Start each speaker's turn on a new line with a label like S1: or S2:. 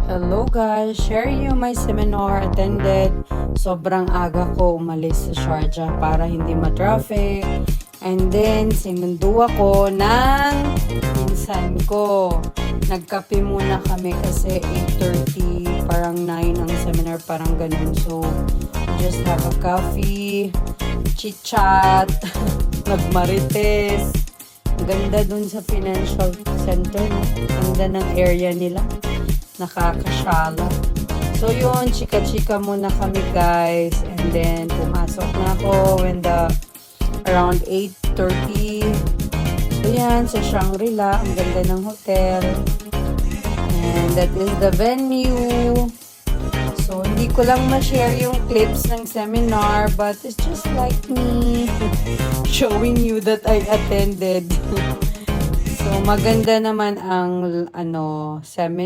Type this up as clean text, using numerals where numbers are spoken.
S1: Hello guys, share you my seminar attended. Sobrang aga ko umalis sa Sharjah para hindi ma-traffic. And then, sinundo ako ng pinsan ko. Nagkape muna kami kasi 8:30, parang 9 ang seminar, parang ganun. So, just have a coffee, chit-chat, nagmarites. Ganda dun sa financial center, no? Ganda ng area nila. Nakakasyala. So yun, chika-chika muna kami guys. And then, pumasok na ako around 8:30. So yan, sa Shangri-La. Ang ganda ng hotel. And that is the venue. So, hindi ko lang ma-share yung clips ng seminar, but it's just like me showing you that I attended. So, maganda naman ang seminar.